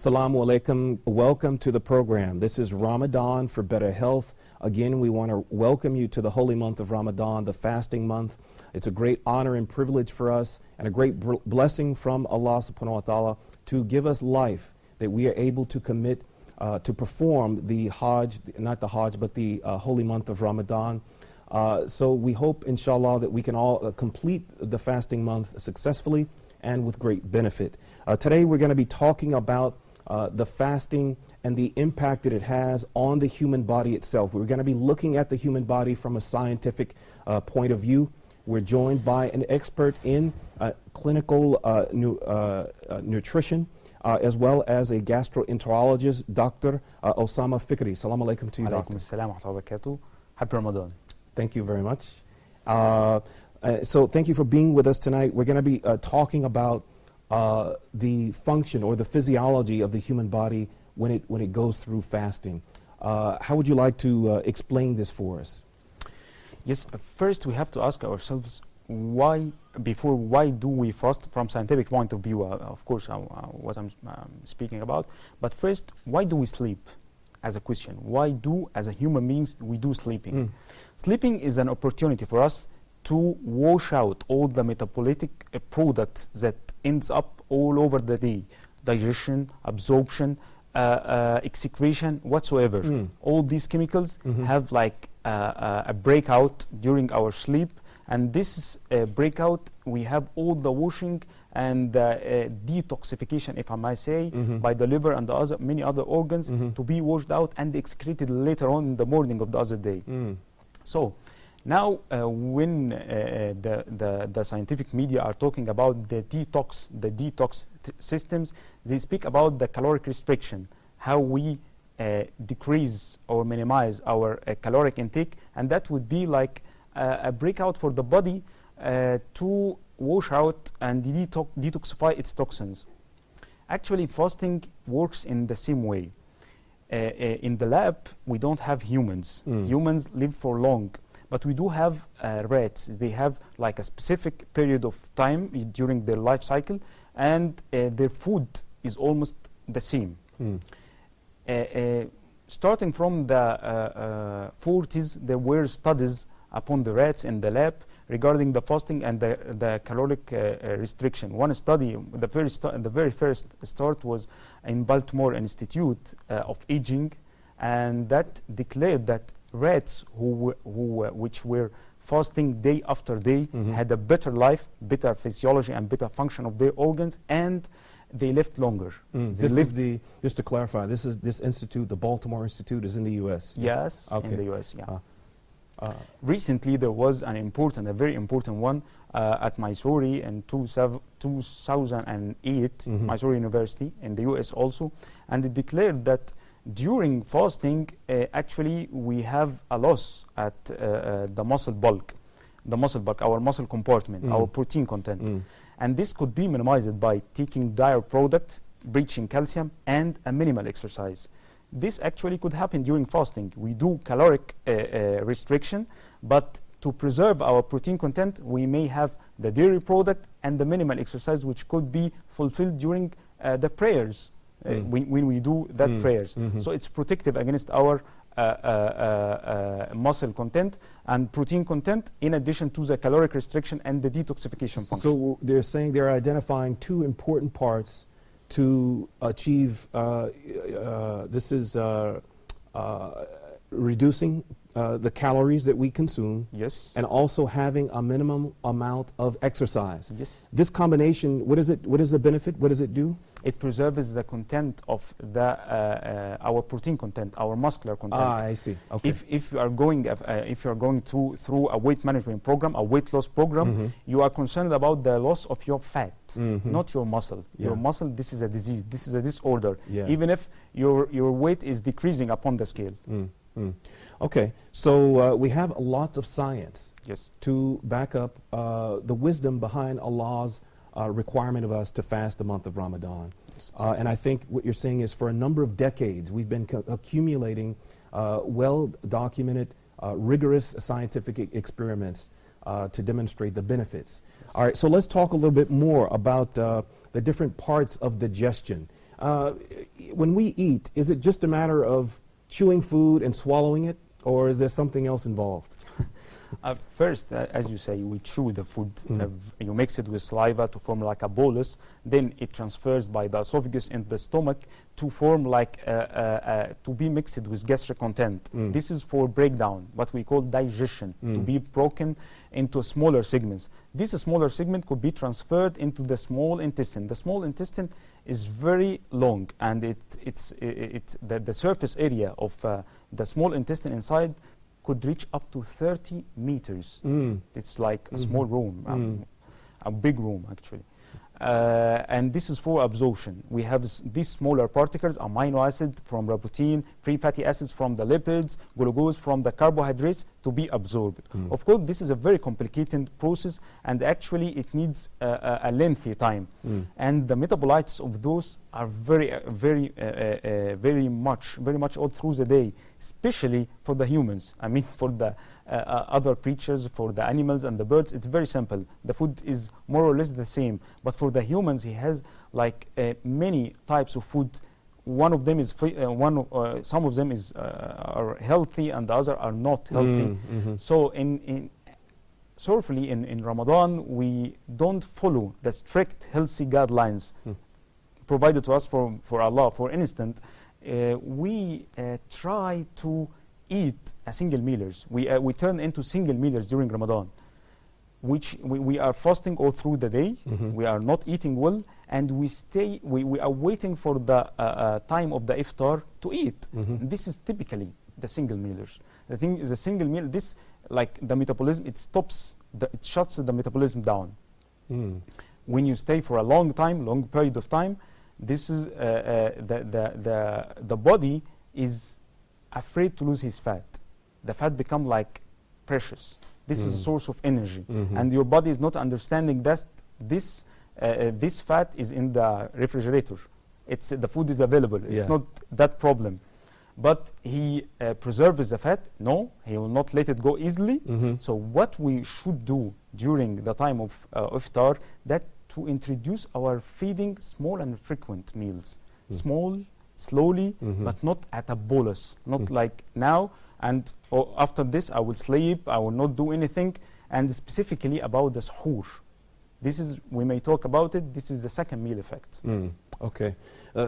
Assalamu alaikum. Welcome to the program. This is Ramadan for Better Health. Again, we want to welcome you to the holy month of Ramadan, the fasting month. It's a great honor and privilege for us and a great blessing from Allah subhanahu wa ta'ala to give us life, that we are able to commit to perform the Hajj, not the Hajj, but the holy month of Ramadan. So we hope, inshallah, that we can all complete the fasting month successfully and with great benefit. Today we're going to be talking about the fasting and the impact that it has on the human body itself. We're going to be looking at the human body from a scientific point of view. We're joined by an expert in clinical nutrition, as well as a gastroenterologist, Dr. Osama Fikri. Assalamu alaikum to you, Doctor. Alaikum assalam wa rahmatullahi wa barakatuh. Happy Ramadan. Thank you very much. So thank you for being with us tonight. We're going to be talking about the function or the physiology of the human body when it goes through fasting. How would you like to explain this for us? Yes, first we have to ask ourselves why do we fast from scientific point of view, of course, what I'm speaking about. But first, why do we sleep as a question? Why do, as a human beings, we do sleeping? Sleeping is an opportunity for us to wash out all the metabolic products that ends up all over the day. Digestion, absorption, excretion, whatsoever. All these chemicals have like a breakout during our sleep, and this breakout, we have all the washing and detoxification, if I might say, by the liver and the many other organs to be washed out and excreted later on in the morning of the other day. So now when the scientific media are talking about the detox systems, they speak about the caloric restriction, how we decrease or minimize our caloric intake, and that would be like a breakout for the body to wash out and detoxify its toxins. Actually, fasting works in the same way. In the lab, we don't have humans. Humans live for long, but we do have rats. They have like a specific period of time during their life cycle, and their food is almost the same. Starting from the 40s, there were studies upon the rats in the lab regarding the fasting and the caloric restriction. One study, the very first start was in Baltimore Institute of Aging, and that declared that rats which were fasting day after day had a better life, better physiology, and better function of their organs, and they lived longer. Just to clarify, this institute, the Baltimore Institute, is in the U.S. Yes, okay. In the U.S. Yeah. Recently, there was a very important one at Missouri in 2008, Missouri University in the U.S. also, and it declared that during fasting, actually, we have a loss at the muscle bulk, our muscle compartment, our protein content. And this could be minimized by taking diet product, reaching calcium, and a minimal exercise. This actually could happen during fasting. We do caloric restriction, but to preserve our protein content, we may have the dairy product and the minimal exercise, which could be fulfilled during the prayers. When we do that prayers. So it's protective against our muscle content and protein content, in addition to the caloric restriction and the detoxification function. So they're saying they're identifying two important parts to achieve, this is reducing the calories that we consume, yes, and also having a minimum amount of exercise. Yes. This combination, what is the benefit? What does it do? It preserves the content of the our protein content, our muscular content. Ah, I see. Okay. If you are going through a weight management program, a weight loss program, you are concerned about the loss of your fat, not your muscle. Yeah. Your muscle, this is a disease, this is a disorder. Yeah. Even if your weight is decreasing upon the scale. Okay, so we have a lot of science, yes, to back up the wisdom behind Allah's requirement of us to fast the month of Ramadan. Yes. And I think what you're saying is for a number of decades we've been accumulating well-documented, rigorous scientific experiments to demonstrate the benefits. All right, so let's talk a little bit more about the different parts of digestion. When we eat, is it just a matter of chewing food and swallowing it, or is there something else involved? First, as you say, we chew the food. You mix it with saliva to form like a bolus. Then it transfers by the esophagus into the stomach to form like to be mixed with gastric content. This is for breakdown, what we call digestion, to be broken into smaller segments. This smaller segment could be transferred into the small intestine. The small intestine is very long, and the surface area of the small intestine inside could reach up to 30 meters. It's like a small room, a big room actually. And this is for absorption. We have these smaller particles, amino acid from the protein, free fatty acids from the lipids, glucose from the carbohydrates to be absorbed. Of course, this is a very complicated process, and actually it needs a lengthy time. And the metabolites of those are very much all through the day, especially for the humans. I mean, for the other creatures, for the animals and the birds, it's very simple. The food is more or less the same. But for the humans, he has like many types of food. One of them is some of them are healthy, and the other are not healthy. So sorrowfully in Ramadan, we don't follow the strict healthy guidelines provided to us for Allah. For instance, we try to eat a single mealers. We turn into single mealers during Ramadan, which we are fasting all through the day. We are not eating well, and we are waiting for the time of the iftar to eat. This is typically the single mealers. The thing is, the single meal, this like the metabolism, it shuts the metabolism down. When you stay for a long period of time, this is the body is afraid to lose his fat. The fat become like precious. This is a source of energy, and your body is not understanding that this fat is in the refrigerator. The food is available. It's not that problem, but he preserves the fat. No, he will not let it go easily. So what we should do during the time of iftar, that to introduce our feeding small and frequent meals, small, slowly, but not at a bolus, not like now and after this I will sleep, I will not do anything. And specifically about the suhoor, this is, we may talk about it, this is the second meal effect. Okay,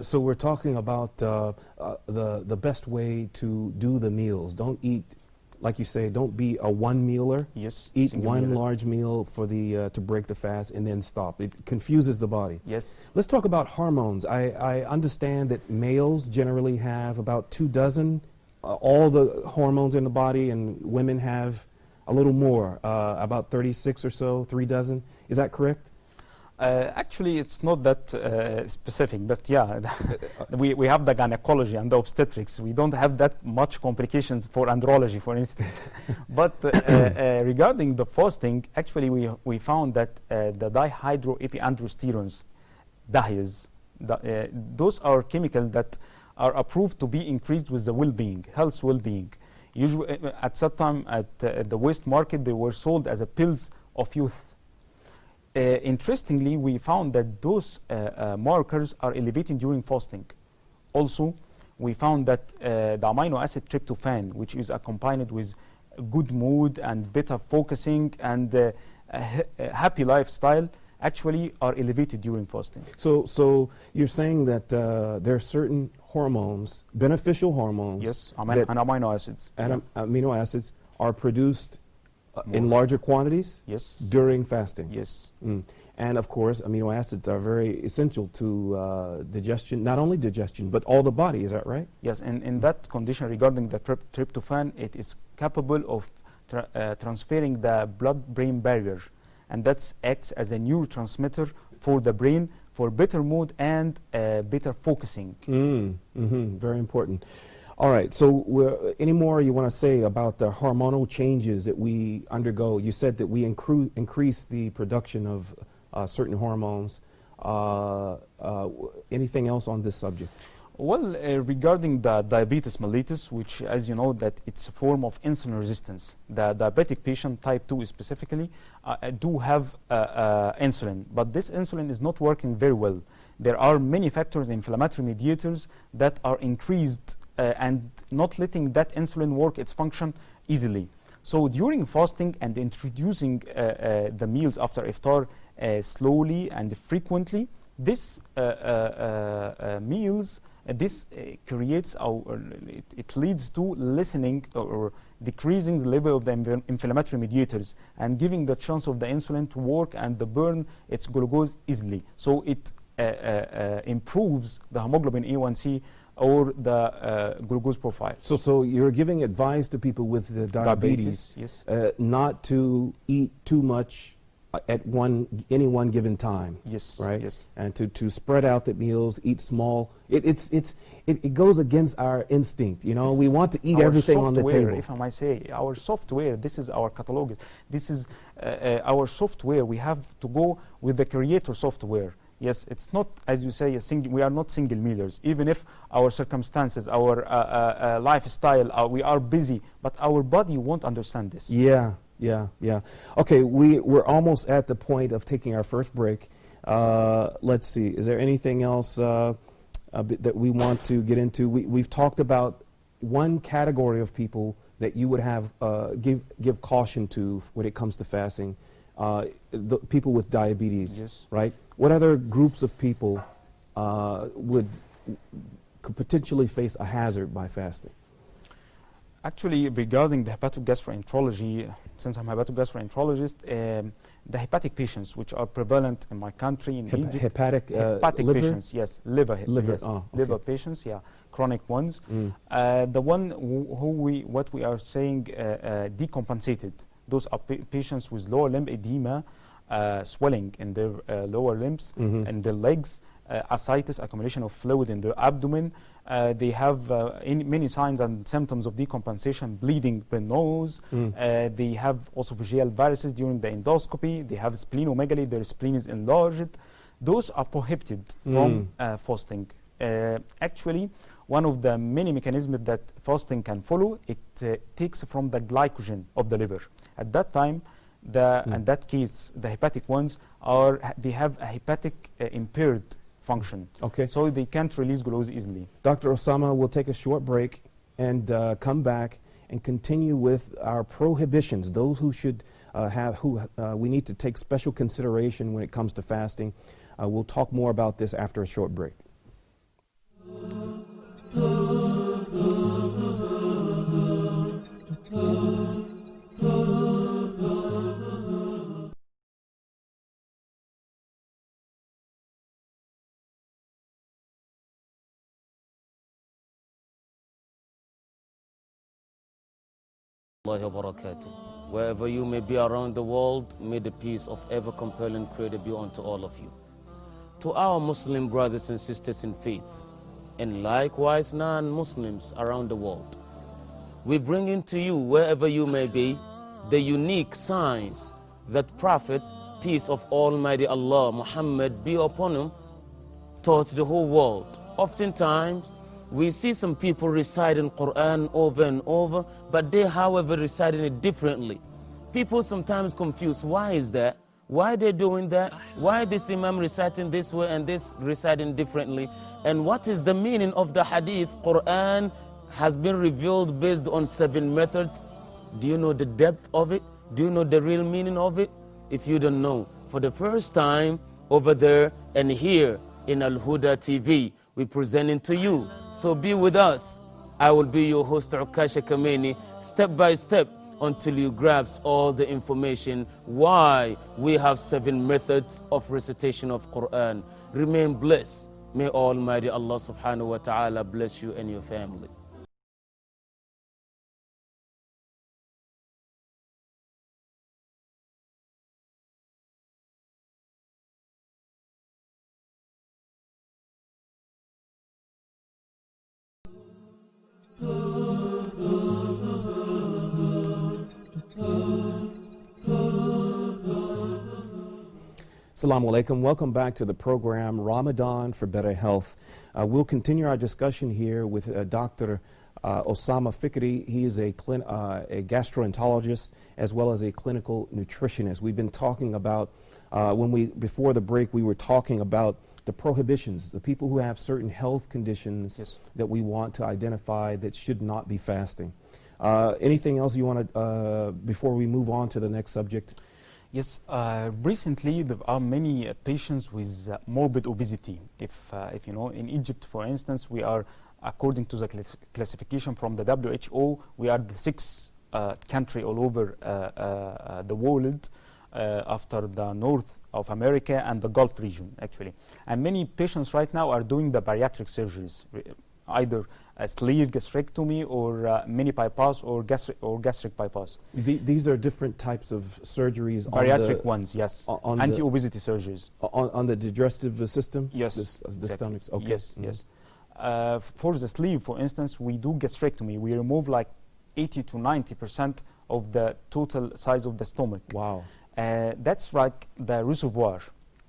so we're talking about the best way to do the meals. Don't eat, like you say, don't be a one-mealer. Yes. Eat one large meal for the to break the fast and then stop. It confuses the body. Yes. Let's talk about hormones. I understand that males generally have about 24 all the hormones in the body, and women have a little more, about 36 or so, 36. Is that correct? Actually, it's not that specific, but yeah, we have the gynecology and the obstetrics. We don't have that much complications for andrology, for instance. But regarding the fasting, actually, we found that the dihydroepiandrosterones, DAHIAs, those are chemicals that are approved to be increased with the well-being, health well-being. Usually, at some time at the West market, they were sold as a pills of youth. Interestingly, we found that those markers are elevating during fasting. Also, we found that the amino acid tryptophan, which is accompanied with good mood and better focusing and a happy lifestyle, actually are elevated during fasting. So you're saying that there are certain hormones, beneficial hormones, yes, and amino acids, amino acids are produced in larger quantities, yes, during fasting. Yes. And of course, amino acids are very essential to digestion, not only digestion, but all the body. Is that right? Yes, and in that condition, regarding the tryptophan, it is capable of transferring the blood-brain barrier, and that acts as a neurotransmitter for the brain for better mood and better focusing. Very important. All right, so any more you want to say about the hormonal changes that we undergo? You said that we increase the production of certain hormones. Anything else on this subject? Well, regarding the diabetes mellitus, which, as you know, that it's a form of insulin resistance. The diabetic patient, type 2 specifically, do have insulin, but this insulin is not working very well. there are many factors, inflammatory mediators, that are increased and not letting that insulin work its function easily. So during fasting and introducing the meals after iftar slowly and frequently, this meals, this creates it leads to lessening or decreasing the level of the inflammatory mediators and giving the chance of the insulin to work and the burn its glucose easily. So it improves the hemoglobin A1C or the glucose profile. So you're giving advice to people with diabetes, yes. Not to eat too much at any one given time. Yes, right. Yes. And to spread out the meals, eat small. It goes against our instinct. You know, we want to eat everything on the table. If I might say, our software. This is our catalog. This is our software. We have to go with the creator software. Yes, it's not, as you say, we are not single mealers. Even if our circumstances, our lifestyle, we are busy, but our body won't understand this. Yeah. Okay, we're almost at the point of taking our first break. Let's see, is there anything else that we want to get into? We've talked about one category of people that you would have give caution to when it comes to fasting, the people with diabetes, yes. Right? What other groups of people could potentially face a hazard by fasting? Actually, regarding the hepatogastroenterology, since I'm a hepatogastroenterologist, the hepatic patients, which are prevalent in my country, in Egypt, hepatic liver? patients, yes, liver, yes. Oh, okay. Liver patients, yeah, chronic ones. The one what we are saying decompensated. Those are patients with lower limb edema, swelling in their lower limbs and their legs, ascites, accumulation of fluid in their abdomen. They have many signs and symptoms of decompensation, bleeding per nose. They have esophageal varices during the endoscopy. They have splenomegaly, their spleen is enlarged. Those are prohibited from fasting. Actually, one of the many mechanisms that fasting can follow, it takes from the glycogen of the liver. At that time, in that case, the hepatic ones they have a hepatic impaired function. Okay. So they can't release glucose easily. Dr. Osama, we'll take a short break and come back and continue with our prohibitions, those who should we need to take special consideration when it comes to fasting. We'll talk more about this after a short break. Wherever you may be around the world, may the peace of ever-compelling Creator be unto all of you. To our Muslim brothers and sisters in faith, and likewise non-Muslims around the world, we bring into you, wherever you may be, the unique signs that Prophet, peace of Almighty Allah, Muhammad be upon him, taught the whole world. Oftentimes, we see some people reciting Quran over and over, but they, however, reciting it differently. People sometimes confuse, why is that? Why they're doing that? Why this Imam reciting this way and this reciting differently? And what is the meaning of the hadith? Quran has been revealed based on 7 methods. Do you know the depth of it? Do you know the real meaning of it? If you don't know, for the first time over there and here in Al-Huda TV, we're presenting to you. So be with us. I will be your host, Ukasha Kameni, step by step until you grasp all the information why we have 7 methods of recitation of Quran. Remain blessed. May Almighty Allah subhanahu wa ta'ala bless you and your family. Assalamu alaikum. Welcome back to the program Ramadan for Better Health. We'll continue our discussion here with Dr. Osama Fikri. He is a gastroenterologist as well as a clinical nutritionist. We've been talking about, before the break, we were talking about the prohibitions, the people who have certain health conditions Yes. that we want to identify that should not be fasting. Anything else you want to, before we move on to the next subject? Yes, recently there are many patients with morbid obesity. If you know, in Egypt, for instance, we are, according to the classification from the WHO, we are the sixth country all over the world after the North of America and the Gulf region, actually. And many patients right now are doing the bariatric surgeries, either a sleeve gastrectomy or mini bypass or gastric bypass. These are different types of surgeries. Bariatric ones, yes. On Anti-obesity surgeries. on the digestive system? Yes. The exactly. stomachs? Okay. Yes, Mhm. yes. For the sleeve, for instance, we do gastrectomy. We remove like 80 to 90% of the total size of the stomach. Wow. That's like the reservoir.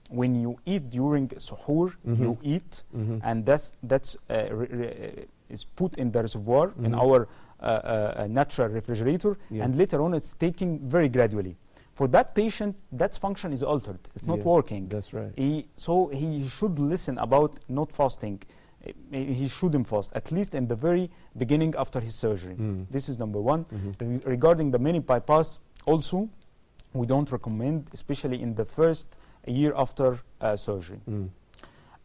When you eat during suhoor, you eat, and that's is put in the reservoir in our natural refrigerator, Yeah. and later on it's taken very gradually. For that patient, that function is altered. It's not Yeah, working. That's right. So he should listen about not fasting. He shouldn't fast, at least in the very beginning after his surgery. This is number one. Regarding the mini bypass, also, we don't recommend, especially in the first year after surgery.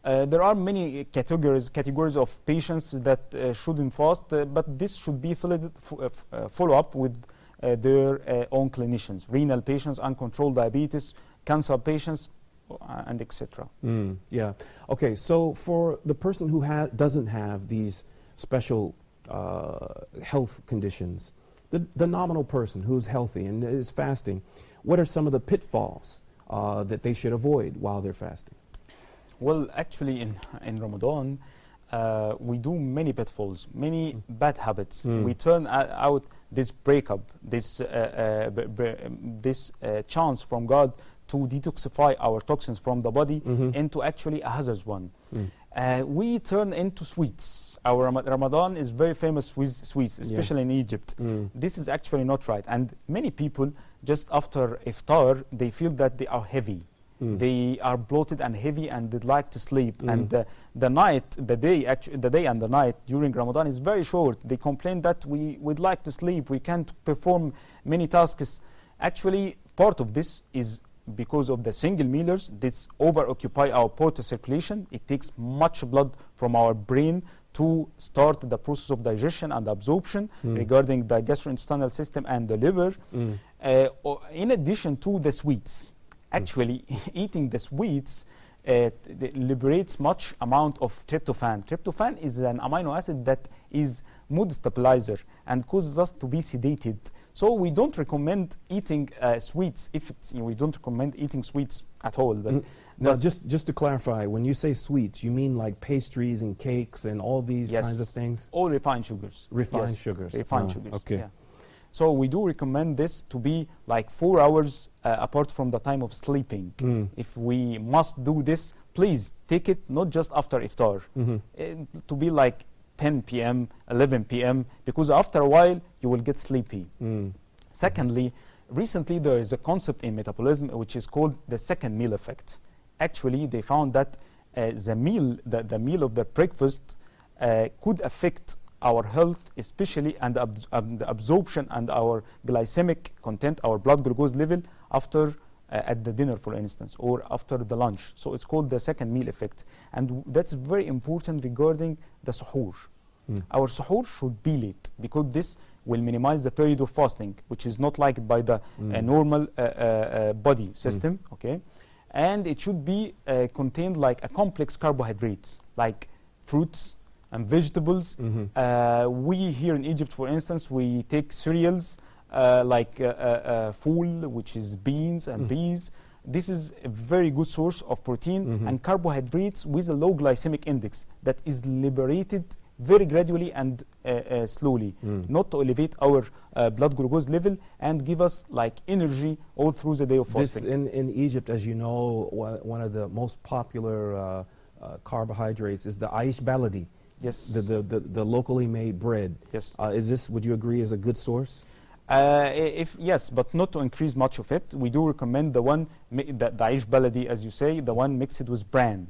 There are many categories of patients that shouldn't fast, but this should be follow up with their own clinicians. Renal patients, uncontrolled diabetes, cancer patients, and etc. Yeah. Okay. So for the person who doesn't have these special health conditions, the nominal person who's healthy and is fasting, what are some of the pitfalls that they should avoid while they're fasting? Well, actually, in Ramadan, we do many pitfalls, many bad habits. We turn out this breakup, this chance from God to detoxify our toxins from the body into actually a hazardous one. We turn into sweets. Our Ramadan is very famous with sweets, especially in Egypt. This is actually not right. And many people, just after iftar, they feel that they are heavy. They are bloated and heavy, and they'd like to sleep. And the day and the night during Ramadan is very short. They complain that we'd like to sleep. We can't perform many tasks. Actually, part of this is because of the single mealers. This over-occupy our portal circulation. It takes much blood from our brain to start the process of digestion and absorption regarding the gastrointestinal system and the liver. In addition to the sweets, actually eating the sweets liberates much amount of tryptophan. Tryptophan is an amino acid that is mood stabilizer and causes us to be sedated. So we don't recommend eating sweets. We don't recommend eating sweets at all. Now, just to clarify, when you say sweets, you mean like pastries and cakes and all these kinds of things? All refined sugars. Refined sugars. Refined sugars. Okay. Yeah. So we do recommend this to be like 4 hours apart from the time of sleeping. If we must do this, please take it not just after iftar, to be like 10 p.m., 11 p.m., because after a while you will get sleepy. Secondly, recently there is a concept in metabolism which is called the second meal effect. Actually, they found that the meal of the breakfast could affect our health, especially and the absorption and our glycemic content, our blood glucose level after at the dinner, for instance, or after the lunch. So it's called the second meal effect, and that's very important regarding the suhoor. Our suhoor should be late because this will minimize the period of fasting, which is not liked by the normal body system. Okay, and it should be contained like a complex carbohydrates, like fruits and vegetables. We here in Egypt, for instance, we take cereals like fool, which is beans and peas. This is a very good source of protein and carbohydrates with a low glycemic index that is liberated very gradually and slowly, not to elevate our blood glucose level and give us like energy all through the day of fasting. This in Egypt, as you know, one of the most popular carbohydrates is the aish baladi. Yes. The locally made bread. Yes. Would you agree, is a good source? Yes, but not to increase much of it. We do recommend the one, the aish baladi, as you say, the one mixed with bran.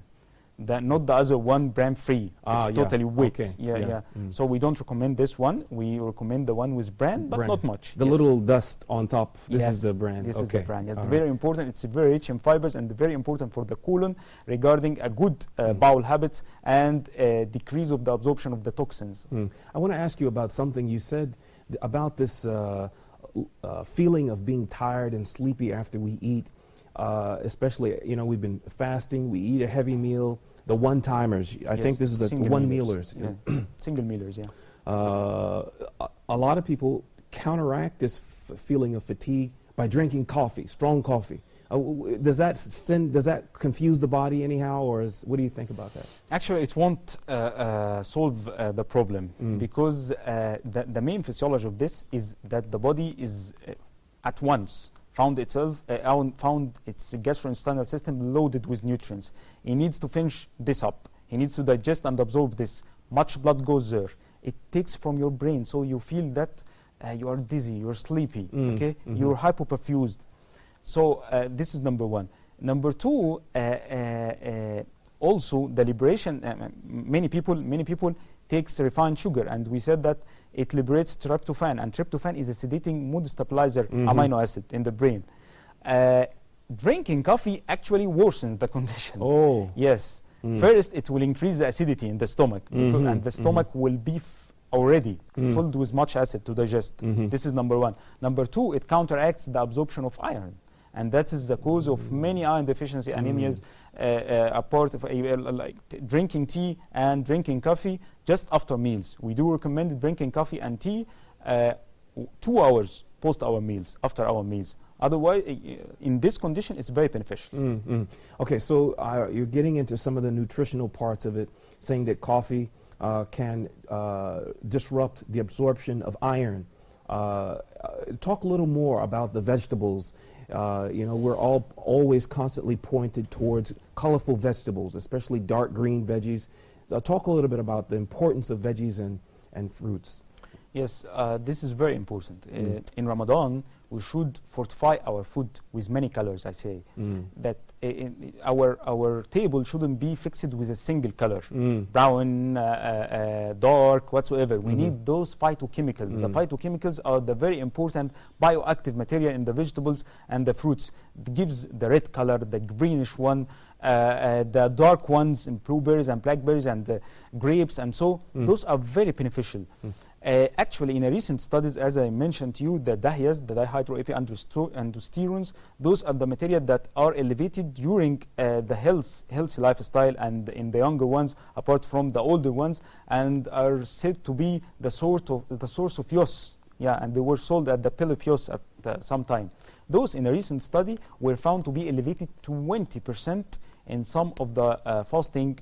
not the other one, bran free. Ah, It's yeah. totally wheat. Okay. Yeah, Yeah. yeah. Mm. So we don't recommend this one. We recommend the one with bran, but Bran. not much. The Yes. little dust on top. This Yes, is the bran. This okay. is the bran. It's All very right. important. It's very rich in fibers and very important for the colon regarding a good bowel habits and decrease of the absorption of the toxins. I want to ask you about something you said about this feeling of being tired and sleepy after we eat. Especially, we've been fasting. We eat a heavy meal. The one-timers. I think this is the single one-mealers. Yeah. Single mealers, yeah. A lot of people counteract this feeling of fatigue by drinking coffee, strong coffee. Does that confuse the body anyhow, or what do you think about that? Actually, it won't solve the problem because the main physiology of this is that the body is at once found its gastrointestinal system loaded with nutrients. It needs to finish this up. He needs to digest and absorb this. Much blood goes there. It takes from your brain, so you feel that you are dizzy, you're sleepy, okay? You're hypoperfused. So this is number one. Number two, also the liberation. Many people takes refined sugar, and we said that it liberates tryptophan, and tryptophan is a sedating mood stabilizer amino acid in the brain. Drinking coffee actually worsens the condition. Oh. Yes. First, it will increase the acidity in the stomach, and the stomach will be already filled with much acid to digest. This is number one. Number two, it counteracts the absorption of iron, and that is the cause of many iron deficiency anemias. A part of like drinking tea and drinking coffee just after meals. We do recommend drinking coffee and tea 2 hours post our meals, after our meals. Otherwise, in this condition, it's very beneficial. Okay, so you're getting into some of the nutritional parts of it, saying that coffee can disrupt the absorption of iron. Talk a little more about the vegetables. We're always constantly pointed towards colorful vegetables, especially dark green veggies. Talk a little bit about the importance of veggies and fruits. Yes, this is very important. In Ramadan, we should fortify our food with many colors, I say. That our table shouldn't be fixed with a single color, brown, dark, whatsoever. We need those phytochemicals. The phytochemicals are the very important bioactive material in the vegetables and the fruits. It gives the red color, the greenish one, the dark ones in blueberries and blackberries and grapes, and so those are very beneficial. Actually, in a recent studies, as I mentioned to you, the DAHIAs, the dihydroepiandrosterones, those are the material that are elevated during the healthy lifestyle and in the younger ones, apart from the older ones, and are said to be the source of yos. Yeah, and they were sold at the pill of yos at some time. Those in a recent study were found to be elevated 20% in some of the fasting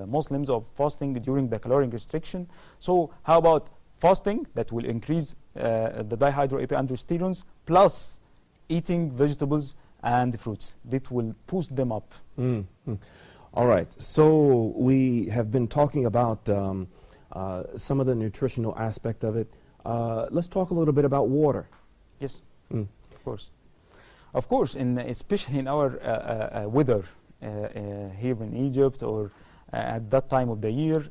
Muslims of fasting during the caloric restriction. So how about fasting that will increase the dihydroepiandrosterones plus eating vegetables and fruits? That will boost them up. All right. So we have been talking about some of the nutritional aspect of it. Let's talk a little bit about water. Yes, of course. Of course, especially in our weather here in Egypt or at that time of the year,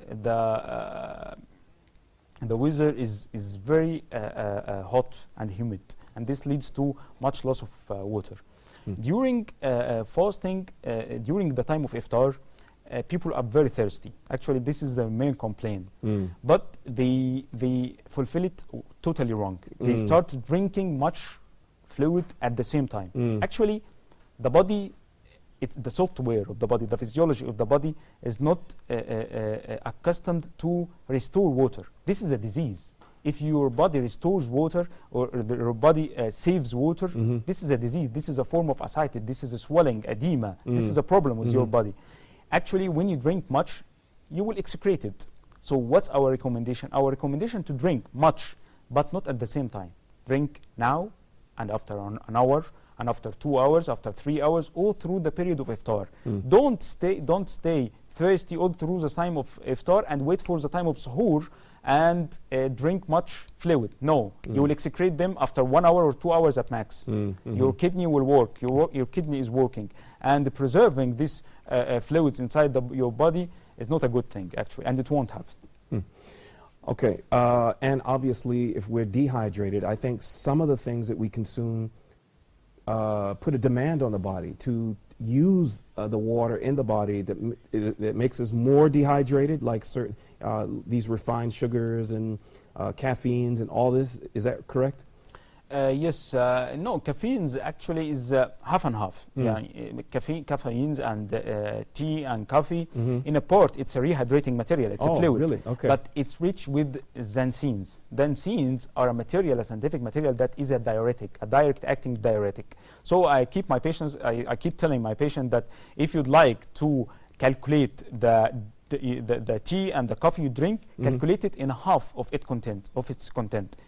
the weather is very hot and humid, and this leads to much loss of water. During fasting, during the time of iftar, people are very thirsty. Actually, this is the main complaint. But they fulfill it totally wrong. They start drinking much fluid at the same time. Actually, the body, it's the software of the body, the physiology of the body is not accustomed to restore water. This is a disease. If your body restores water or your body saves water, this is a disease. This is a form of ascites. This is a swelling, edema. This is a problem with your body. Actually, when you drink much, you will excrete it. So what's our recommendation? Our recommendation to drink much, but not at the same time. Drink now and after an hour, and after 2 hours, after 3 hours, all through the period of iftar. Don't stay thirsty all through the time of iftar and wait for the time of suhoor and drink much fluid. No, you will excrete them after 1 hour or 2 hours at max. Your kidney will work. Your kidney is working, and preserving this fluids inside your body is not a good thing, actually, and it won't happen. Okay, and obviously, if we're dehydrated, I think some of the things that we consume put a demand on the body to use the water in the body that makes us more dehydrated, like certain these refined sugars and caffeines and all this. Is that correct? Yes, no, caffeines actually is half and half. Caffeines and tea and coffee, in a part, it's a rehydrating material. It's a fluid. Really? Okay. But it's rich with xanthines. Xanthines are a material, a scientific material that is a diuretic, a direct-acting diuretic. So I keep my patients, I keep telling my patient that if you'd like to calculate the tea and the coffee you drink, calculate it in half of its content,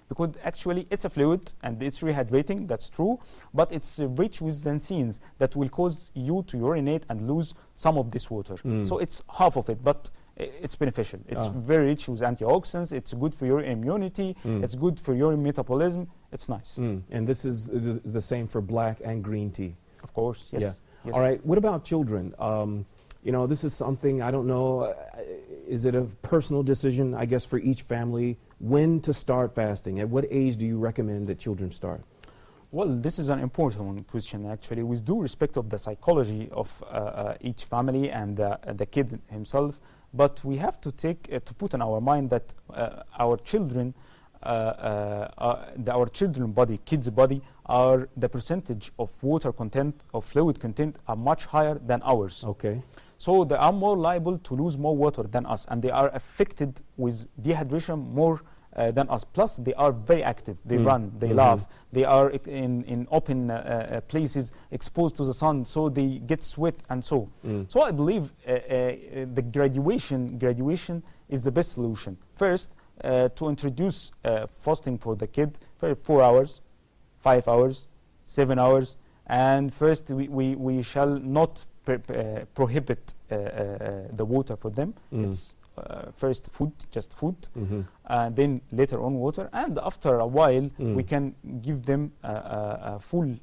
because actually it's a fluid and it's rehydrating, that's true, but it's rich with xanthines that will cause you to urinate and lose some of this water. So it's half of it, but it's beneficial. It's very rich with antioxidants, it's good for your immunity, it's good for your metabolism, it's nice. And this is the same for black and green tea? Of course, yes. Yeah. Yes. All right, what about children? You know, this is something, I don't know, is it a personal decision, I guess, for each family, when to start fasting? At what age do you recommend that children start? Well, this is an important question, actually, with due respect of the psychology of each family and the kid himself. But we have to take, to put in our mind that our children, our children's body, kids' body, are the percentage of water content, of fluid content, are much higher than ours. Okay. So they are more liable to lose more water than us, and they are affected with dehydration more than us. Plus, they are very active. They run, they laugh, they are in open places, exposed to the sun, so they get sweat and so. So I believe the graduation is the best solution. First, to introduce fasting for the kid for 4 hours, 5 hours, 7 hours, and first we shall not prohibit the water for them. It's first food, just food, and then later on water, and after a while we can give them a full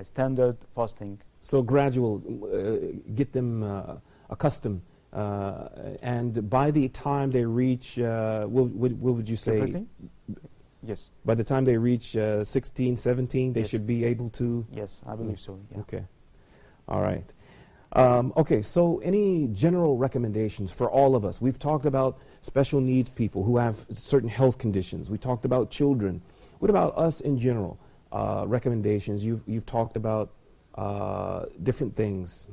standard fasting. So gradual, get them accustomed, and by the time they reach, what would you say? Puberty? Yes. By the time they reach 16, 17, they should be able to? Yes, I believe so, yeah. Okay. All right. Okay, so any general recommendations for all of us? We've talked about special needs people who have certain health conditions. We talked about children. What about us in general? Recommendations. You've talked about different things.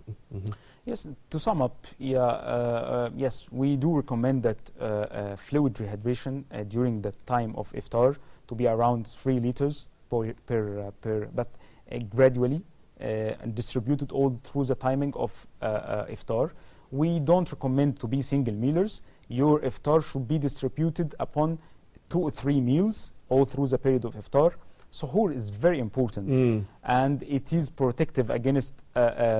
Yes, to sum up, yes, we do recommend that fluid rehydration during the time of iftar to be around 3 liters per but gradually and distributed all through the timing of iftar. We don't recommend to be single mealers. Your iftar should be distributed upon 2 or 3 meals all through the period of iftar. Suhoor is very important, and it is protective against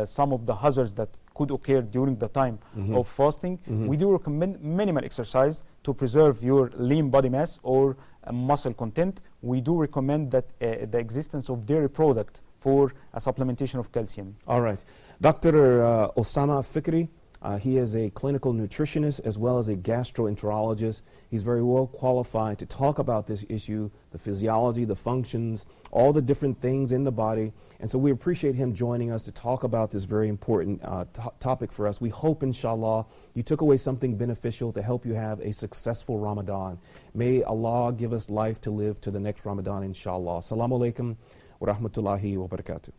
some of the hazards that could occur during the time of fasting. We do recommend minimal exercise to preserve your lean body mass or muscle content. We do recommend that the existence of dairy product for a supplementation of calcium. All right. Dr. Osama Fikri, he is a clinical nutritionist as well as a gastroenterologist. He's very well qualified to talk about this issue, the physiology, the functions, all the different things in the body. And so we appreciate him joining us to talk about this very important topic for us. We hope, inshallah, you took away something beneficial to help you have a successful Ramadan. May Allah give us life to live to the next Ramadan, inshallah. Assalamu alaikum wa rahmatullahi wa barakatuh.